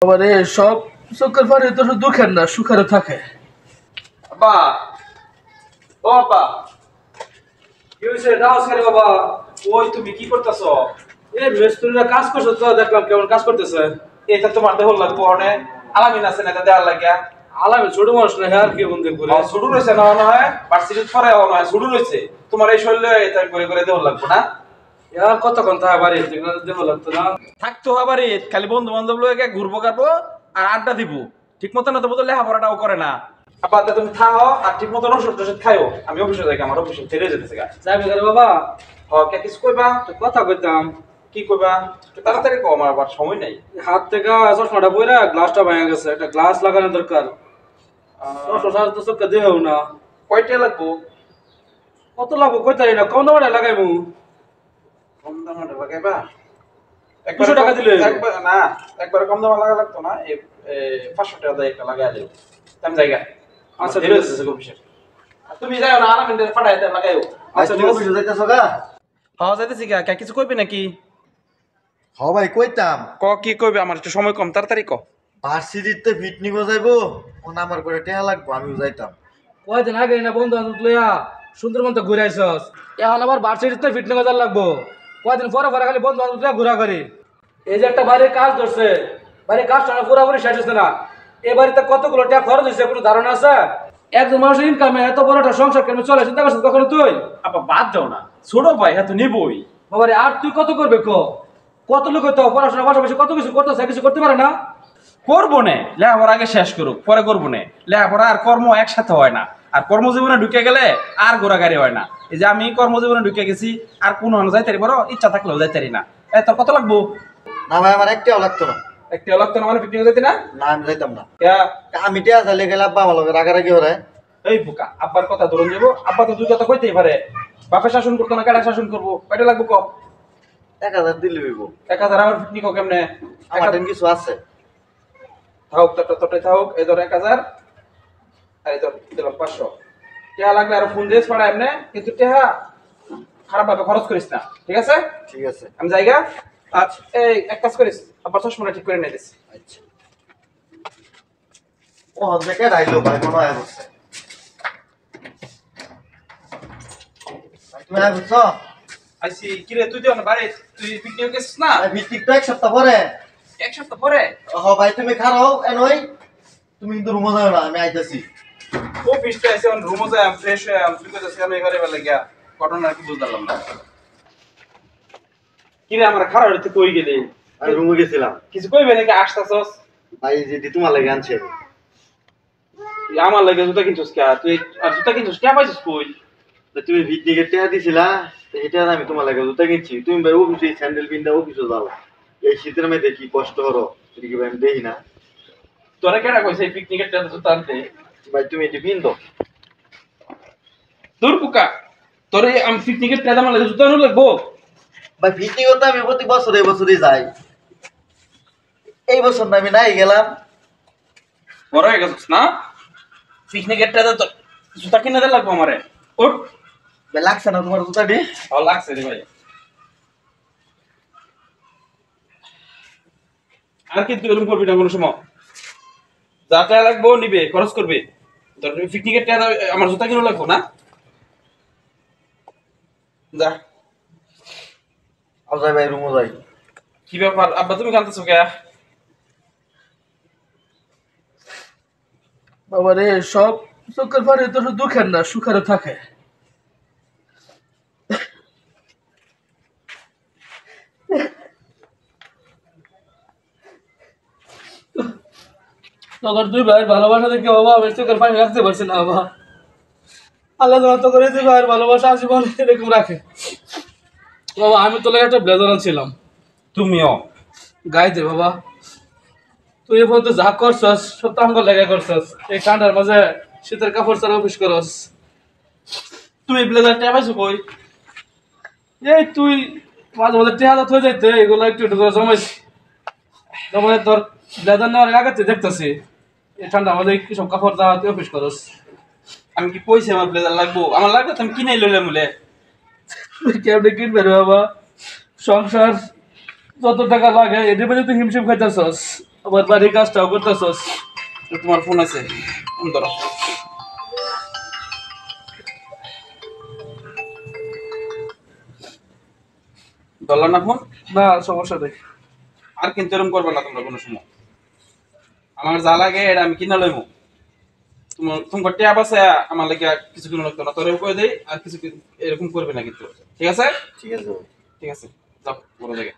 আবারে সব চোখের পানি তো দুঃখের না সুখের থাকে। আব্বা, ও আব্বা, কি হয়েছে? দাও সারে বাবা। ওই তুমি কি করতেছো? এই মিস্ত্রিরা কাজ করছে তো, দেখলাম কেমন কাজ করতেছে। এটা তোমার দেহ লাগবো অনেক। আলামিন আছে না, এটা দেওয়ার লাগিয়া। আলামিন ছোট মানুষ না, হ্যাঁ কি বন্ধু করে ছোট রয়েছে না মনে হয়, ভার্সিটির পরে নয় ছোট রয়েছে। তোমার এই শরীরে এটা করে করে দেহ লাগবো না। ইয়ার কতক্ষণ থাকা বাড়ি দেহ লাগতো না, থাকতো আবার খালি বন্ধু বান্ধব লোক ঘুরবো কাটবো আর আড্ডা দিব। ঠিক মতো না তো বলতে লেখাপড়াটাও করে না। আবার তুমি থাকো আর ঠিক মতো ওষুধ টষুধ খাইও। আমি অফিসে যাই, আমার অফিসে ছেড়ে যেতেছে যাবি করে বাবা। কে কিছু কইবা? কথা কইতাম। কি কইবা? তাড়াতাড়ি কও, আমার আবার সময় নাই। হাত থেকে চশমাটা বইরা গ্লাসটা ভেঙে গেছে, একটা গ্লাস লাগানো দরকার। তো চোখটা দেও না। কয়টা লাগবো? কত লাগবো কইতারি না, কম দামে লাগাইবো। কম দামে লাগাইবা? 200 টাকা দিলে না, একবার কম দামে লাগা লাগতো না। 500 টাকা দিয়ে একটা লাগাই দেব। আমি জায়গা। আচ্ছা ঠিক আছে অফিসে। তুমি যাও না, আলামিন পাঠাইতে লাগাইও। আচ্ছা তুমি অফিসে যাইতেছো গা? হ্যাঁ যাইতেছি গা। কিছু কইবে নাকি? হ্যাঁ ভাই কইতাম। কি কইবে? আমার একটু সময় কম, তাড়াতাড়ি ক। ভার্সিটিতে পিকনিক যাইবো, ও নাম্বার করে টেহা লাগবো, আমিও যাইতাম। কয়দিন আগে না বন্ধু বান্ধব লইয়া সুন্দরবন তো ঘুরে আইসস, এখন আবার ভার্সিটিতে ফিটনেস বাজার লাগবো। কয়দিন পরে পরে খালি বন্ধু বান্ধব ঘোরা করি। এই যে একটা বাড়ির কাজ ধরছে, বাড়ির কাজটা পুরোপুরি শেষ হচ্ছে না। এই বাড়িতে কতগুলো টাকা খরচ হয়েছে কোনো ধারণা আছে? একজন মানুষের ইনকামে এত বড় একটা সংসার কেন চলে, চিন্তা করছিস কখনো তুই? আপা বাদ দাও না, ছোট ভাই হ্যাঁ তো নিবই। বাবারে আর তুই কত করবে কত লোক তো পড়াশোনা পাশাপাশি কত কিছু করতেছে, কিছু করতে পারে না। করবো নে, লেখাপড়া আগে শেষ করুক, পরে করবো নে। লেখাপড়া আর কর্ম একসাথে হয় না, আর কর্মজীবনে ঢুকে গেলে আর ঘোরাঘাড়ি হয় না। এই যে আমি কর্মজীবনে ঢুকে গেছি, আর কোনো যাইতারি বড় ইচ্ছা থাকলেও যাইতারি না। তোর কত লাগবো? না ভাই আমার একটাও লাগতো না। একটাও লাগতো না মানে পিকনিক যাইতি না? না আমি যাইতাম না। আমি টেহা চাইলে গেলে আব্বা আমার লগে রাগারাগি হরায়। এই বোকা, আব্বার কথা ধরুন যাবো। আব্বা তো দুই কথা কইতেই পারে। বাপে শাসন করতো না, কারা শাসন করবো? কয়টা লাগবো ক? 1000 দিলে হইব। 1000 আমার পিকনিক কেমনে? আমার টেন কিছু আছে। থাকুক তোরটাই থাকুক। এই ধর 1000, আর এই ধর দিলাম 500। টেহা লাগলে আরো ফোন দিস পাড়া এমনি, কিন্তু টেহা খারাপ ভাবে খরচ করিস না, ঠিক আছে? ঠিক আছে আমি জায়গা। আচ্ছা এই এক কাজ করিস, আবার চশমাটা ঠিক করে নিয়ে দিস। আচ্ছা ও দেখে রাইলো ভাই মনে হয় বসে। তুমি আয় বুঝছো? আইসি কিরে, তুই দিও না বাড়ি, তুই পিকনিক গেছিস না? ভিত্তিক তো এক সপ্তাহ পরে। এক সপ্তাহ পরে? হ ভাই তুমি খারাও এনই, তুমি কিন্তু রুমে যাও না, আমি আইতাছি। ও ফিস্টে আছে, অন রুমে যাই, ফ্রেশ হয়ে তুই কইতাছিস আমি ঘরে বেলা গিয়া। ঘটনা কি বুঝলাম না। কিরে আমার খারাপ হইতে কই গেলি? আমি রুমে গেছিলাম। কিছু কইবে নাকি আসতাছস? ভাই যে তোমার লাগে আনছে। আমার লাগে জুতা কিনছস কে? তুই আর জুতা কিনছস কে পাইছিস কই? তুমি ভিত্তিকের টাকা দিছিলা, এটা আমি তোমার লাগে জুতা কিনছি। তুমি ভাই অফিসে স্যান্ডেল পিন্দা অফিসে যাও। এই শীতের মধ্যে কি কষ্ট করো এটা কি ভাই আমি দেখি না? তোরা কেডা কইছে এই পিকনিকের টাকা জুতা আনতে? ভাই তুমি এটি পিন্দো। দূর পোকা, তোরে আমি পিকনিকের টাকা আমার লাগে জুতা আনতে লাগবো? ভাই ভিত্তিক তো আমি প্রতি বছরই যাই। এই বছর না আমি নাই গেলাম। বড় হয়ে গেছিস না? পিকনিকের টাকা তো জুতা কিনে দে লাগবো আমারে। ওঠ। ভাই লাগছে না তোমার জুতাটি? ভালো লাগছে রে ভাই। আর কি তুই এরকম করবি না কোনো সময়? যা টাকা লাগবো নিবে, খরচ করবে। তোর পিকনিকের টাকা আমার জুতা কিনে লাগবো না? যা। যাই ভাই রুমে যাই। কি ব্যাপার আব্বা, তুমি কাঁদতেছো কে? বাবারে সব চোখের পানি তো দুঃখের না সুখের থাকে। তখন দুই ভাইয়ের ভালোবাসা দেখে বাবা আমি চোখের পানি রাখতে পারছি না। বাবা আল্লাহ তো করে দুই ভাইয়ের ভালোবাসা আজীবন এরকম রাখে। বাবা আমি তোলে একটা ব্লেজার ছিলাম, তুমিও গাইতে বাবা তুই এখন তো যা করছস সব তো আমাকে লেগে করছস। এই ঠান্ডার মাঝে শীতের কাপড় ছাড়া অফিস করস। তুমি ব্লেজার টাকা পাইছো কই? এই তুই মাঝে মাঝে টেহাদা হয়ে যাইতে এগুলো একটু একটু করে জমাইছি। জমাই তোর ব্লেজার নেওয়ার আগে দেখতেছি এই ঠান্ডার মাঝে কি সব কাপড় যা তুই অফিস করস। আমি কি পয়সা আমার ব্লেজার লাগবো? আমার লাগবে তুমি কিনে লইলে মুলে। কেমনি কিনবে রে বাবা? সংসার যত টাকা লাগে এদের মধ্যে তুই হিমশিম খাইতেছস। আবার বাড়ির কাজটাও করতেছস। তোমার ফোন আছে, ফোন ধরো। ধরলাম না ফোন? না সমস্যা নেই। আর কিন্তু এরকম করবে না তোমরা কোনো সময়। আমার যা লাগে এটা আমি কিনা লইমু। তোমার ট্যাব আছে আমার লাগে কিছু কিনা লাগতো না, তোরে কই দেই আর কিছু এরকম করবে না কিন্তু, ঠিক আছে? ঠিক আছে। ঠিক আছে, যাও বড় জায়গায়।